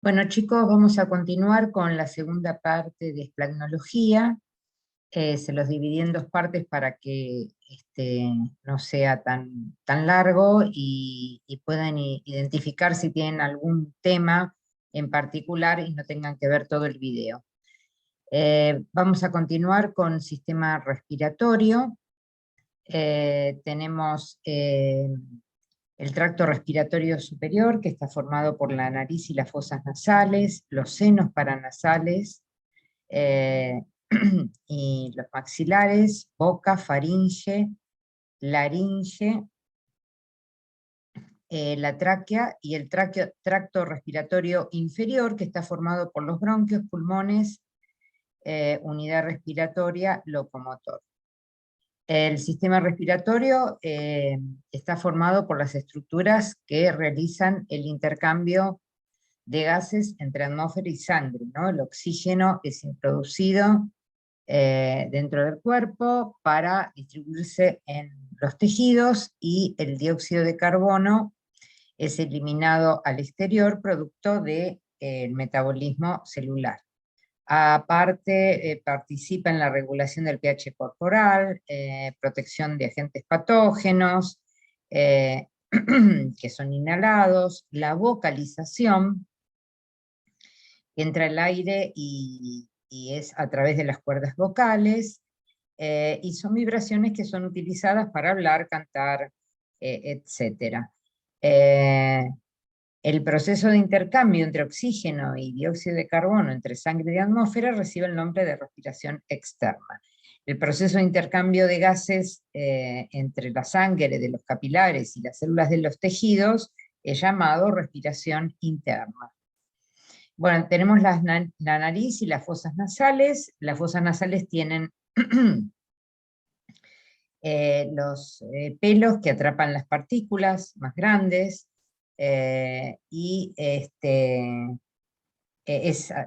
Bueno, chicos, vamos a continuar con la segunda parte de esplagnología. Se los dividí en dos partes para que no sea tan largo y puedan identificar si tienen algún tema en particular y no tengan que ver todo el video. Vamos a continuar con sistema respiratorio. Tenemos el tracto respiratorio superior, que está formado por la nariz y las fosas nasales, los senos paranasales eh, y los maxilares, boca, faringe, laringe, la tráquea y el tracto respiratorio inferior, que está formado por los bronquios, pulmones, unidad respiratoria, locomotor. El sistema respiratorio está formado por las estructuras que realizan el intercambio de gases entre atmósfera y sangre, ¿no? El oxígeno es introducido dentro del cuerpo para distribuirse en los tejidos y el dióxido de carbono es eliminado al exterior producto del metabolismo celular. Aparte, participa en la regulación del pH corporal, protección de agentes patógenos que son inhalados, la vocalización, entra el aire y es a través de las cuerdas vocales, y son vibraciones que son utilizadas para hablar, cantar, etc. El proceso de intercambio entre oxígeno y dióxido de carbono entre sangre y atmósfera recibe el nombre de respiración externa. El proceso de intercambio de gases entre la sangre de los capilares y las células de los tejidos es llamado respiración interna. Bueno, tenemos la nariz y las fosas nasales. Las fosas nasales tienen los pelos que atrapan las partículas más grandes, y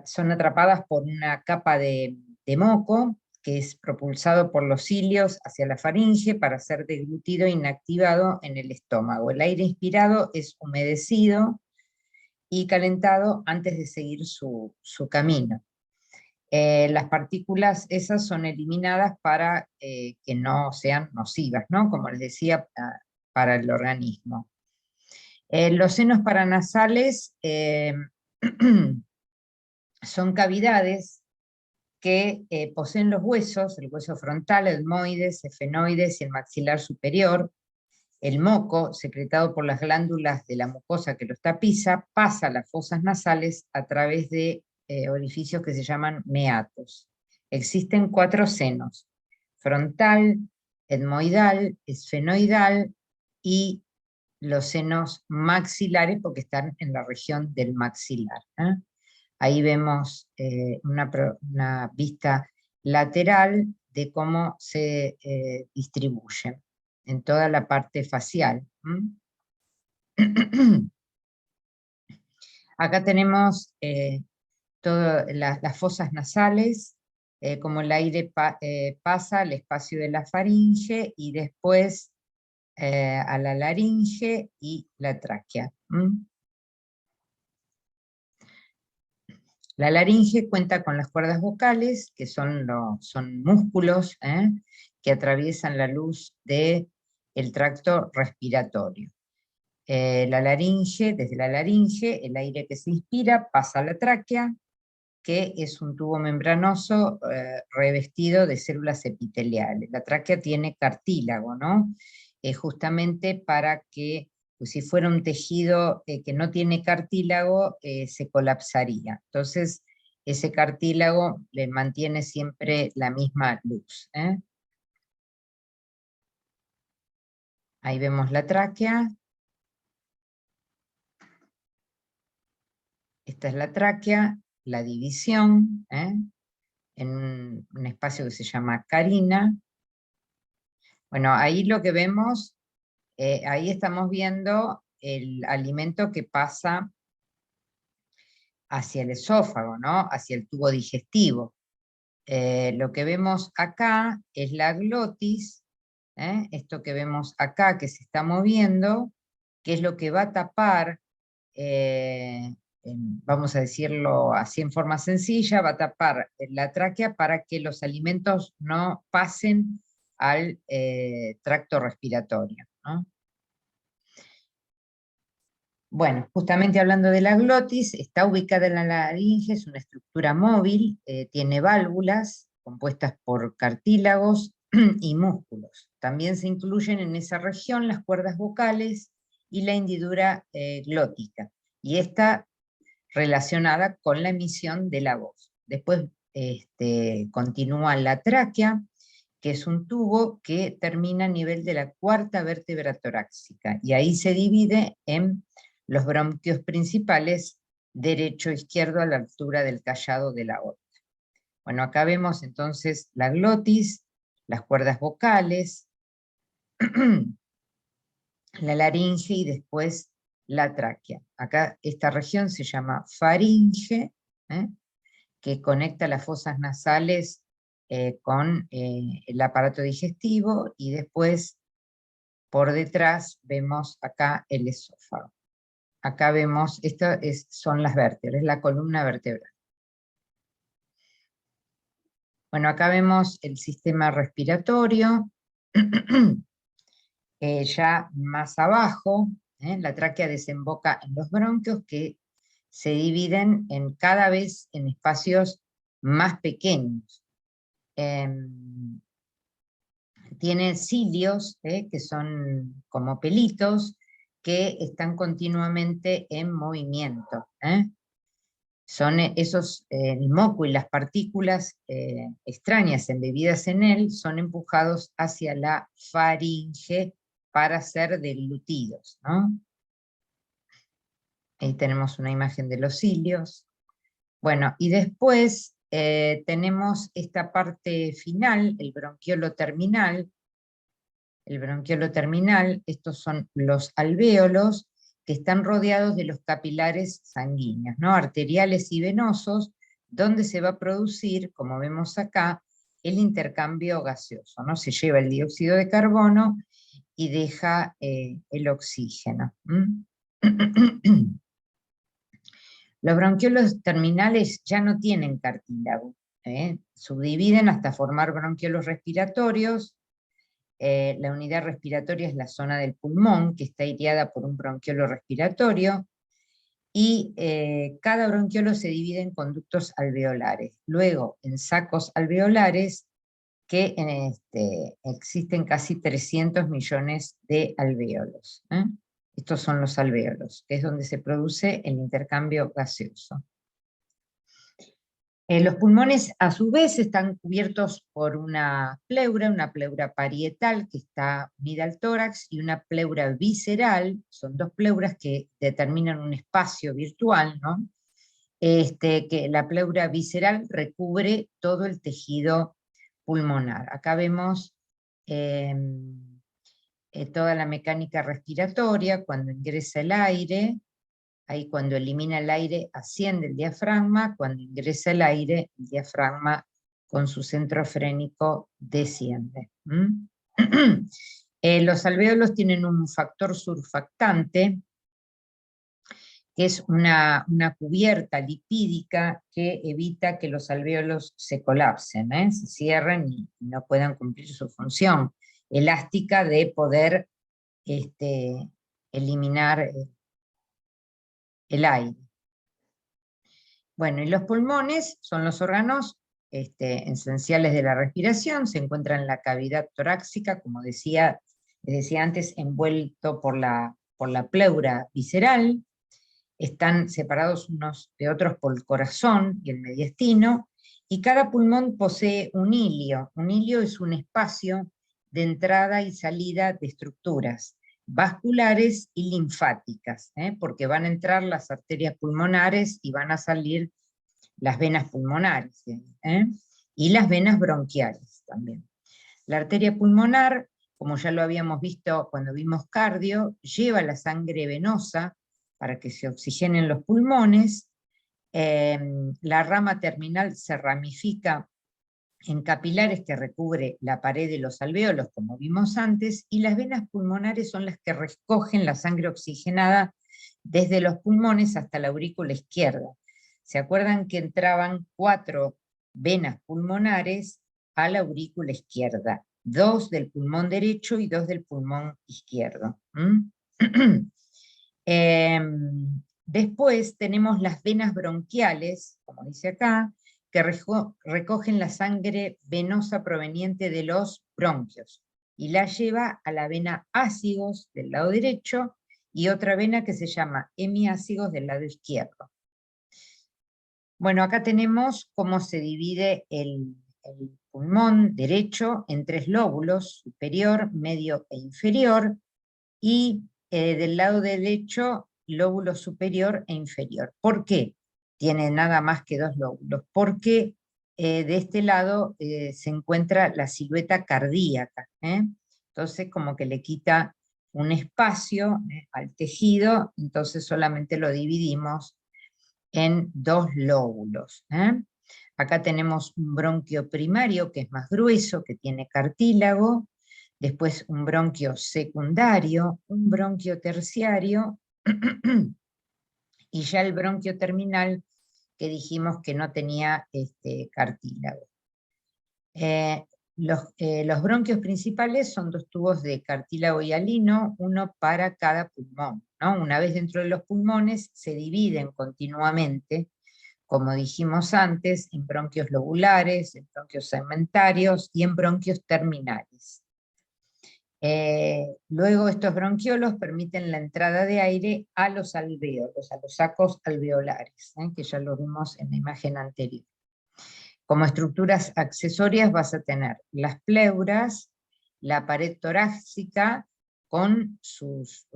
son atrapadas por una capa de moco que es propulsado por los cilios hacia la faringe para ser deglutido e inactivado en el estómago. El aire inspirado es humedecido y calentado antes de seguir su camino. Las partículas esas son eliminadas para que no sean nocivas, ¿no? Como les decía, para el organismo. Los senos paranasales son cavidades que poseen los huesos, el hueso frontal, etmoides, efenoides y el maxilar superior. El moco, secretado por las glándulas de la mucosa que los tapiza, pasa a las fosas nasales a través de orificios que se llaman meatos. Existen 4 senos: frontal, etmoidal, esfenoidal y los senos maxilares, porque están en la región del maxilar. Ahí vemos una vista lateral de cómo se distribuyen en toda la parte facial. Acá tenemos todas las fosas nasales, como el aire pasa al espacio de la faringe y después a la laringe y la tráquea. La laringe cuenta con las cuerdas vocales, que son músculos que atraviesan la luz del tracto respiratorio. Desde la laringe, el aire que se inspira pasa a la tráquea, que es un tubo membranoso revestido de células epiteliales. La tráquea tiene cartílago, ¿no? Justamente para que, pues, si fuera un tejido que no tiene cartílago, se colapsaría. Entonces, ese cartílago le mantiene siempre la misma luz. Ahí vemos la tráquea. Esta es la tráquea, la división, en un espacio que se llama carina. Bueno, ahí lo que vemos, ahí estamos viendo el alimento que pasa hacia el esófago, ¿no? Hacia el tubo digestivo. Lo que vemos acá es la glotis, esto que vemos acá que se está moviendo, que es lo que va a tapar vamos a decirlo así en forma sencilla, va a tapar la tráquea para que los alimentos no pasen al tracto respiratorio, ¿no? Bueno, justamente hablando de la glotis, está ubicada en la laringe, es una estructura móvil, tiene válvulas compuestas por cartílagos y músculos. También se incluyen en esa región las cuerdas vocales y la hendidura glótica, y está relacionada con la emisión de la voz. Después continúa la tráquea, que es un tubo que termina a nivel de la cuarta vértebra torácica, y ahí se divide en los bronquios principales, derecho e izquierdo a la altura del callado de la aorta. Bueno, acá vemos entonces la glotis, las cuerdas vocales, la laringe y después la tráquea. Acá esta región se llama faringe, que conecta las fosas nasales con el aparato digestivo, y después por detrás vemos acá el esófago. Acá vemos, son las vértebras, la columna vertebral. Bueno, acá vemos el sistema respiratorio. Ya más abajo, la tráquea desemboca en los bronquios, que se dividen cada vez en espacios más pequeños. Tiene cilios, que son como pelitos, que están continuamente en movimiento. Son esos, el moco y las partículas extrañas embebidas en él son empujados hacia la faringe para ser deglutidos, ¿no? Ahí tenemos una imagen de los cilios. Bueno, y después tenemos esta parte final, el bronquiolo terminal. El bronquiolo terminal, estos son los alvéolos, que están rodeados de los capilares sanguíneos, ¿no? Arteriales y venosos, donde se va a producir, como vemos acá, el intercambio gaseoso, ¿no? Se lleva el dióxido de carbono y deja el oxígeno. Los bronquiolos terminales ya no tienen cartílago, subdividen hasta formar bronquiolos respiratorios. La unidad respiratoria es la zona del pulmón, que está irriada por un bronquiolo respiratorio, y cada bronquiolo se divide en conductos alveolares, luego en sacos alveolares, que existen casi 300 millones de alvéolos. Estos son los alvéolos, que es donde se produce el intercambio gaseoso. Los pulmones, a su vez, están cubiertos por una pleura parietal que está unida al tórax, y una pleura visceral. Son dos pleuras que determinan un espacio virtual, ¿no? Que la pleura visceral recubre todo el tejido pulmonar. Acá vemos toda la mecánica respiratoria, cuando ingresa el aire. Ahí cuando elimina el aire asciende el diafragma, cuando ingresa el aire, el diafragma con su centro frénico desciende. Los alvéolos tienen un factor surfactante, que es una cubierta lipídica que evita que los alvéolos se colapsen, se cierren y no puedan cumplir su función elástica de poder eliminar el aire. Bueno, y los pulmones son los órganos esenciales de la respiración, se encuentran en la cavidad torácica, como decía antes, envuelto por la pleura visceral. Están separados unos de otros por el corazón y el mediastino, y cada pulmón posee un hilio. Un hilio es un espacio de entrada y salida de estructuras vasculares y linfáticas, porque van a entrar las arterias pulmonares y van a salir las venas pulmonares, y las venas bronquiales también. La arteria pulmonar, como ya lo habíamos visto cuando vimos cardio, lleva la sangre venosa para que se oxigenen los pulmones. La rama terminal se ramifica en capilares que recubre la pared de los alvéolos, como vimos antes, y las venas pulmonares son las que recogen la sangre oxigenada desde los pulmones hasta la aurícula izquierda. ¿Se acuerdan que entraban 4 venas pulmonares a la aurícula izquierda? 2 del pulmón derecho y 2 del pulmón izquierdo. Después tenemos las venas bronquiales, como dice acá, que recogen la sangre venosa proveniente de los bronquios y la lleva a la vena ácigos del lado derecho y otra vena que se llama hemiácigos del lado izquierdo. Bueno, acá tenemos cómo se divide el pulmón derecho en 3 lóbulos, superior, medio e inferior, y del lado derecho, lóbulo superior e inferior. ¿Por qué tiene nada más que 2 lóbulos? Porque de este lado se encuentra la silueta cardíaca, entonces como que le quita un espacio al tejido, entonces solamente lo dividimos en 2 lóbulos. Acá tenemos un bronquio primario que es más grueso, que tiene cartílago, después un bronquio secundario, un bronquio terciario, y ya el bronquio terminal que dijimos que no tenía cartílago. Los bronquios principales son 2 tubos de cartílago hialino, uno para cada pulmón, ¿no? Una vez dentro de los pulmones se dividen continuamente, como dijimos antes, en bronquios lobulares, en bronquios segmentarios y en bronquios terminales. Luego estos bronquiolos permiten la entrada de aire a los alvéolos, a los sacos alveolares, que ya lo vimos en la imagen anterior. Como estructuras accesorias vas a tener las pleuras, la pared torácica con sus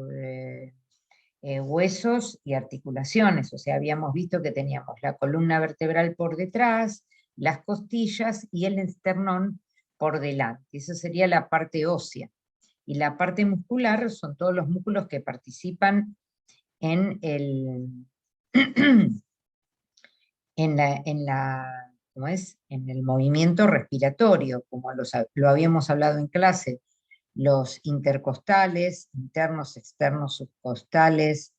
huesos y articulaciones, o sea, habíamos visto que teníamos la columna vertebral por detrás, las costillas y el esternón por delante. Esa sería la parte ósea. Y la parte muscular son todos los músculos que participan en el, en el movimiento respiratorio, como lo habíamos hablado en clase, los intercostales, internos, externos, subcostales,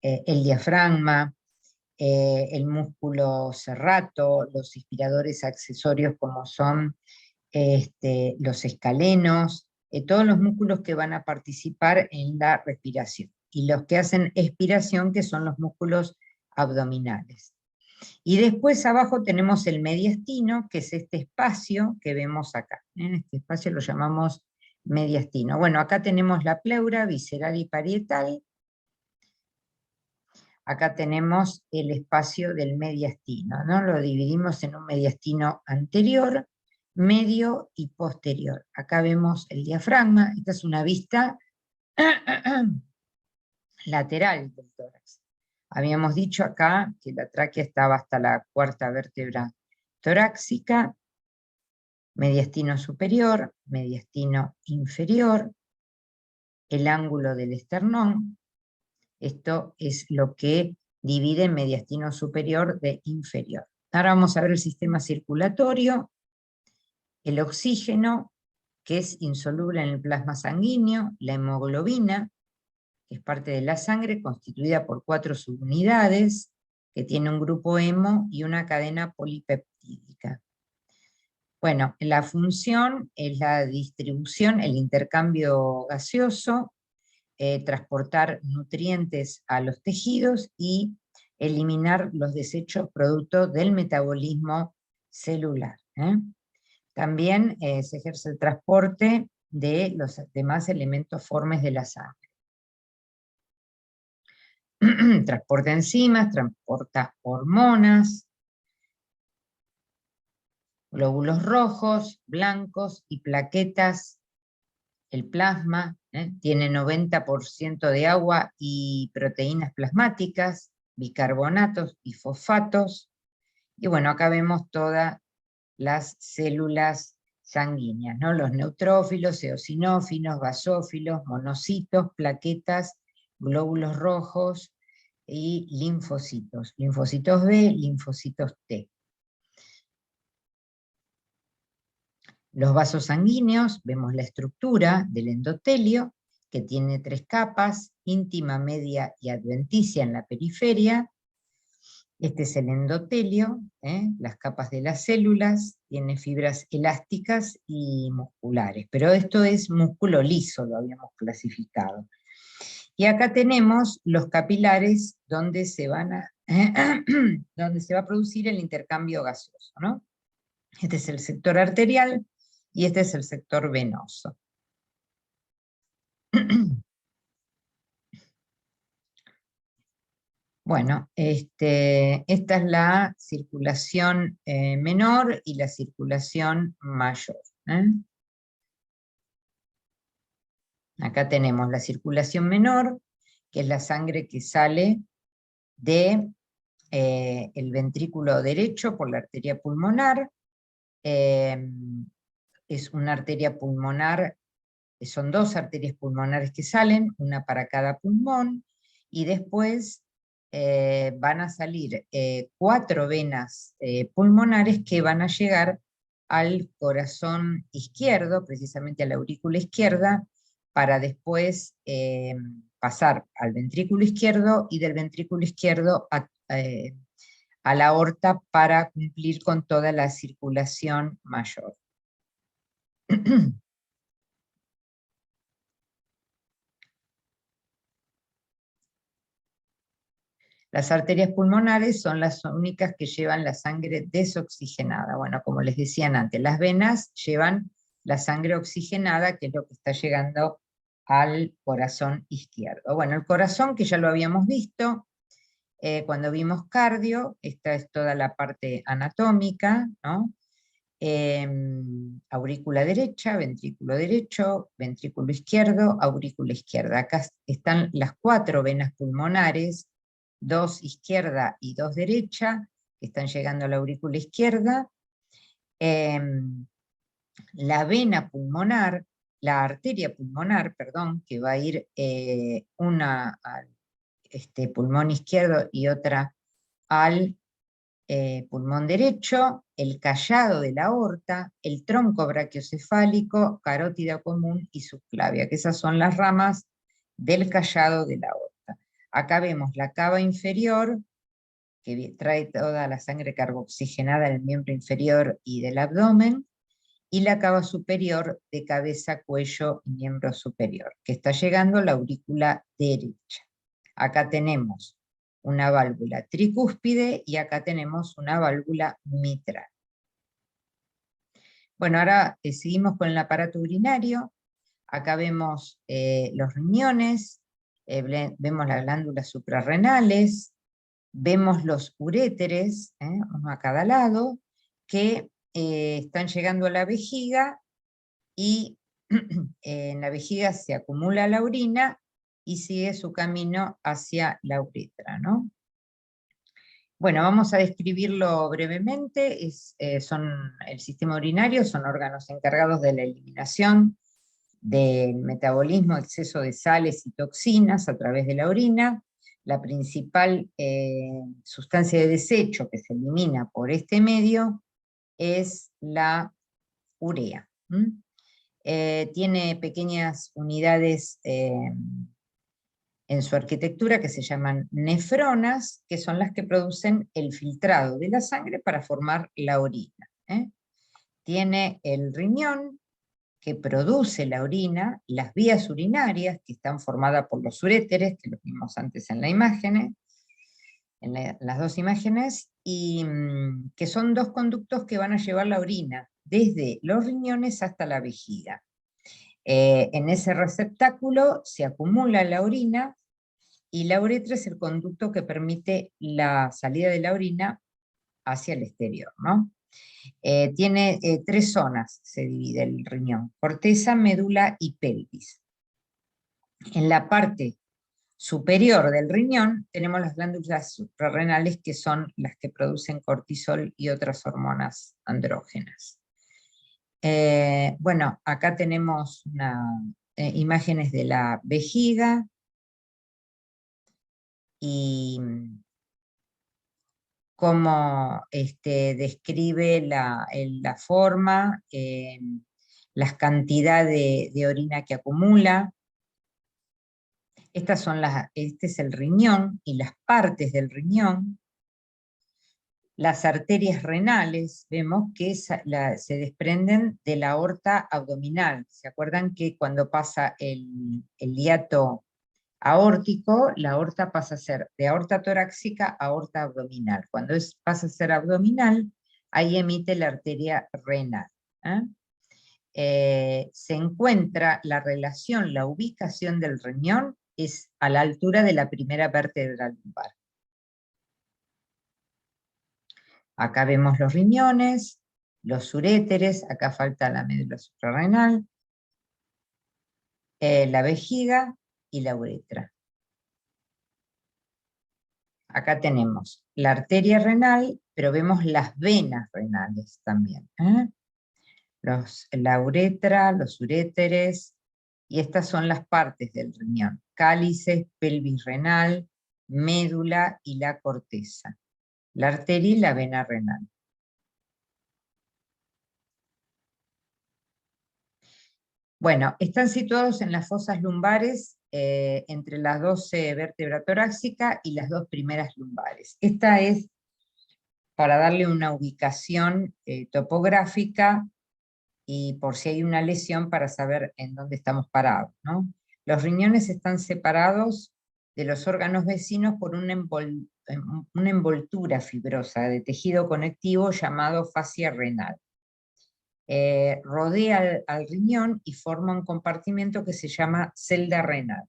el diafragma, el músculo serrato, los inspiradores accesorios como son los escalenos, todos los músculos que van a participar en la respiración, y los que hacen expiración, que son los músculos abdominales. Y después abajo tenemos el mediastino, que es este espacio que vemos acá. Este espacio lo llamamos mediastino. Bueno, acá tenemos la pleura visceral y parietal. Acá tenemos el espacio del mediastino, ¿no? Lo dividimos en un mediastino anterior, medio y posterior. Acá vemos el diafragma. Esta es una vista lateral del tórax. Habíamos dicho acá que la tráquea estaba hasta la 4ª vértebra torácica, mediastino superior, mediastino inferior, el ángulo del esternón. Esto es lo que divide mediastino superior de inferior. Ahora vamos a ver el sistema circulatorio, el oxígeno, que es insoluble en el plasma sanguíneo, la hemoglobina, que es parte de la sangre, constituida por 4 subunidades, que tiene un grupo hemo y una cadena polipeptídica. Bueno, la función es la distribución, el intercambio gaseoso, transportar nutrientes a los tejidos y eliminar los desechos producto del metabolismo celular. También se ejerce el transporte de los demás elementos formes de la sangre. Transporta enzimas, transporta hormonas, glóbulos rojos, blancos y plaquetas. El plasma tiene 90% de agua y proteínas plasmáticas, bicarbonatos y fosfatos. Y bueno, acá vemos todas las células sanguíneas, ¿no? Los neutrófilos, eosinófilos, basófilos, monocitos, plaquetas, glóbulos rojos y linfocitos. Linfocitos B, linfocitos T. Los vasos sanguíneos, vemos la estructura del endotelio, que tiene 3 capas, íntima, media y adventicia en la periferia. Este es el endotelio, las capas de las células, tiene fibras elásticas y musculares, pero esto es músculo liso, lo habíamos clasificado. Y acá tenemos los capilares donde se donde se va a producir el intercambio gaseoso, ¿no? Este es el sector arterial y este es el sector venoso. Bueno, esta es la circulación menor y la circulación mayor. Acá tenemos la circulación menor, que es la sangre que sale de el ventrículo derecho por la arteria pulmonar. Es una arteria pulmonar, son 2 arterias pulmonares que salen, una para cada pulmón, y después van a salir 4 venas pulmonares que van a llegar al corazón izquierdo, precisamente a la aurícula izquierda, para después pasar al ventrículo izquierdo, y del ventrículo izquierdo a la aorta para cumplir con toda la circulación mayor. Las arterias pulmonares son las únicas que llevan la sangre desoxigenada. Bueno, como les decían antes, las venas llevan la sangre oxigenada, que es lo que está llegando al corazón izquierdo. Bueno, el corazón, que ya lo habíamos visto cuando vimos cardio, esta es toda la parte anatómica, ¿no? Aurícula derecha, ventrículo derecho, ventrículo izquierdo, aurícula izquierda. Acá están las 4 venas pulmonares, 2 izquierda y 2 derecha, que están llegando a la aurícula izquierda. La vena pulmonar, la arteria pulmonar, perdón, que va a ir una al pulmón izquierdo y otra al pulmón derecho, el callado de la aorta, el tronco brachiocefálico, carótida común y subclavia, que esas son las ramas del callado de la aorta. Acá vemos la cava inferior, que trae toda la sangre carboxigenada del miembro inferior y del abdomen, y la cava superior de cabeza, cuello y miembro superior, que está llegando a la aurícula derecha. Acá tenemos una válvula tricúspide y acá tenemos una válvula mitral. Bueno, ahora seguimos con el aparato urinario. Acá vemos los riñones, vemos las glándulas suprarrenales, vemos los uréteres, uno a cada lado, que están llegando a la vejiga, y en la vejiga se acumula la orina y sigue su camino hacia la uretra, ¿no? Bueno, vamos a describirlo brevemente. El sistema urinario son órganos encargados de la eliminación del metabolismo, exceso de sales y toxinas a través de la orina. La principal sustancia de desecho que se elimina por este medio es la urea. Tiene pequeñas unidades en su arquitectura que se llaman nefronas, que son las que producen el filtrado de la sangre para formar la orina. Tiene el riñón, que produce la orina, las vías urinarias, que están formadas por los uréteres, que los vimos antes en la imagen, las 2 imágenes, y que son 2 conductos que van a llevar la orina desde los riñones hasta la vejiga. En ese receptáculo se acumula la orina, y la uretra es el conducto que permite la salida de la orina hacia el exterior, ¿no? Tiene 3 zonas, se divide el riñón: corteza, médula y pelvis. En la parte superior del riñón tenemos las glándulas suprarrenales, que son las que producen cortisol y otras hormonas andrógenas. Bueno, acá tenemos imágenes de la vejiga, y cómo describe la forma, las cantidades de orina que acumula. Este es el riñón y las partes del riñón. Las arterias renales, vemos que se desprenden de la aorta abdominal. ¿Se acuerdan que cuando pasa el hiato aórtico, la aorta pasa a ser de aorta torácica a aorta abdominal? Cuando pasa a ser abdominal, ahí emite la arteria renal. Se encuentra la relación, la ubicación del riñón es a la altura de la primera vértebra lumbar. Acá vemos los riñones, los uréteres, acá falta la médula suprarrenal, la vejiga y la uretra. Acá tenemos la arteria renal, pero vemos las venas renales también. La uretra, los uréteres, y estas son las partes del riñón: cálices, pelvis renal, médula y la corteza. La arteria y la vena renal. Bueno, están situados en las fosas lumbares entre las 12 vértebras torácicas y las 2 primeras lumbares. Esta es para darle una ubicación topográfica y por si hay una lesión para saber en dónde estamos parados, ¿no? Los riñones están separados de los órganos vecinos por una envoltura fibrosa de tejido conectivo llamado fascia renal. Rodea al riñón y forma un compartimento que se llama celda renal.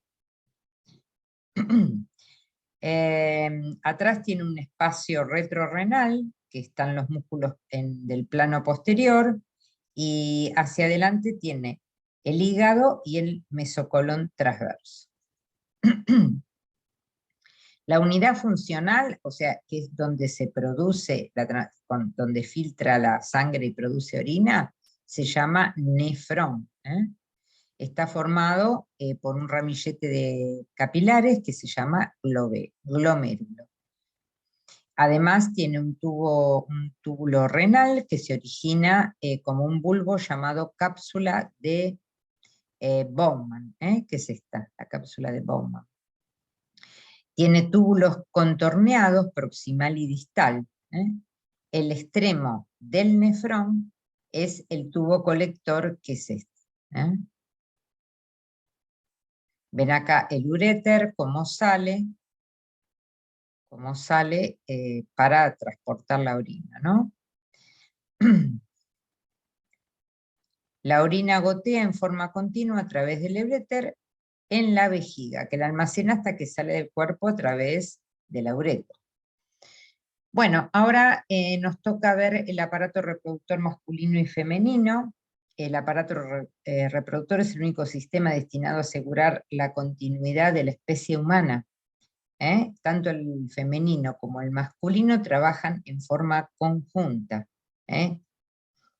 Atrás tiene un espacio retrorrenal, que están los músculos del plano posterior, y hacia adelante tiene el hígado y el mesocolón transverso. La unidad funcional, o sea, que es donde se produce, donde filtra la sangre y produce orina, se llama nefrón. Está formado por un ramillete de capilares que se llama glomérulo. Además tiene un túbulo renal que se origina como un bulbo llamado cápsula de Bowman, que es esta, la cápsula de Bowman. Tiene túbulos contorneados, proximal y distal. El extremo del nefrón es el tubo colector, que es este. Ven acá el uréter, cómo sale para transportar la orina, ¿no? La orina gotea en forma continua a través del uréter en la vejiga, que la almacena hasta que sale del cuerpo a través de la uretra. Bueno, ahora nos toca ver el aparato reproductor masculino y femenino. El aparato reproductor es el único sistema destinado a asegurar la continuidad de la especie humana. Tanto el femenino como el masculino trabajan en forma conjunta en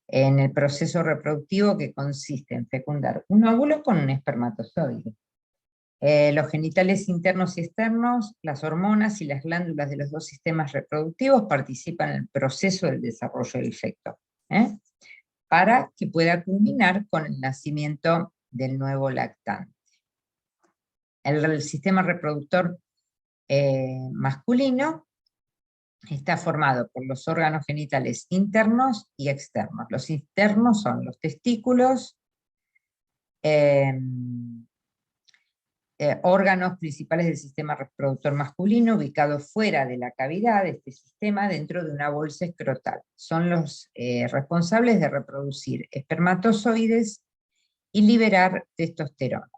el proceso reproductivo, que consiste en fecundar un óvulo con un espermatozoide. Los genitales internos y externos, las hormonas y las glándulas de los dos sistemas reproductivos participan en el proceso del desarrollo del feto, para que pueda culminar con el nacimiento del nuevo lactante. El sistema reproductor masculino está formado por los órganos genitales internos y externos. Los internos son los testículos, órganos principales del sistema reproductor masculino, ubicados fuera de la cavidad de este sistema, dentro de una bolsa escrotal. Son los responsables de reproducir espermatozoides y liberar testosterona.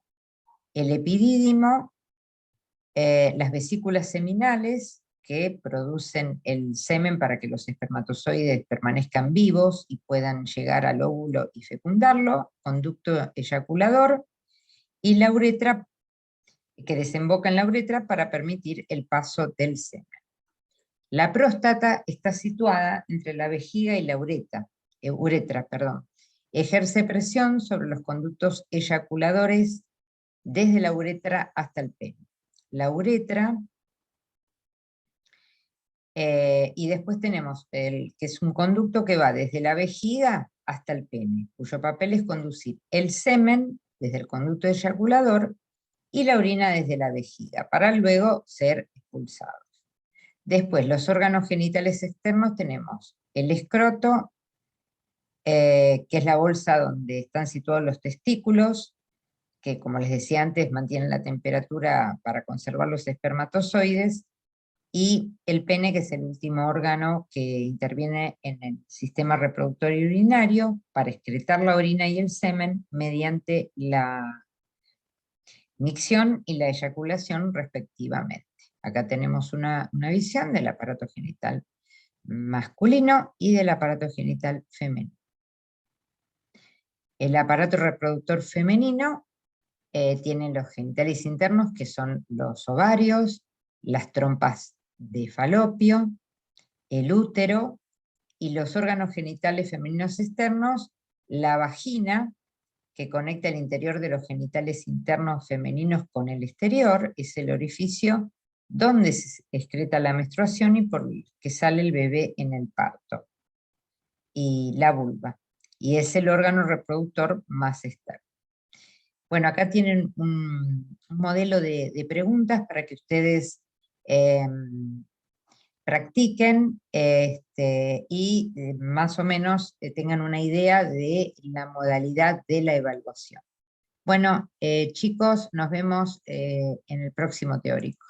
El epidídimo, las vesículas seminales, que producen el semen para que los espermatozoides permanezcan vivos y puedan llegar al óvulo y fecundarlo, conducto eyaculador, y la uretra, que desemboca en la uretra para permitir el paso del semen. La próstata está situada entre la vejiga y la uretra. Ejerce presión sobre los conductos eyaculadores desde la uretra hasta el pene. La uretra, y después tenemos que es un conducto que va desde la vejiga hasta el pene, cuyo papel es conducir el semen desde el conducto eyaculador y la orina desde la vejiga, para luego ser expulsados. Después, los órganos genitales externos tenemos el escroto, que es la bolsa donde están situados los testículos, que como les decía antes, mantienen la temperatura para conservar los espermatozoides, y el pene, que es el último órgano que interviene en el sistema reproductor y urinario para excretar la orina y el semen mediante la micción y la eyaculación respectivamente. Acá tenemos una visión del aparato genital masculino y del aparato genital femenino. El aparato reproductor femenino tiene los genitales internos, que son los ovarios, las trompas de falopio, el útero, y los órganos genitales femeninos externos, la vagina, que conecta el interior de los genitales internos femeninos con el exterior, es el orificio donde se excreta la menstruación y por el que sale el bebé en el parto, y la vulva, y es el órgano reproductor más externo. Bueno, acá tienen un modelo de preguntas para que ustedes practiquen y más o menos tengan una idea de la modalidad de la evaluación. Bueno, chicos, nos vemos en el próximo teórico.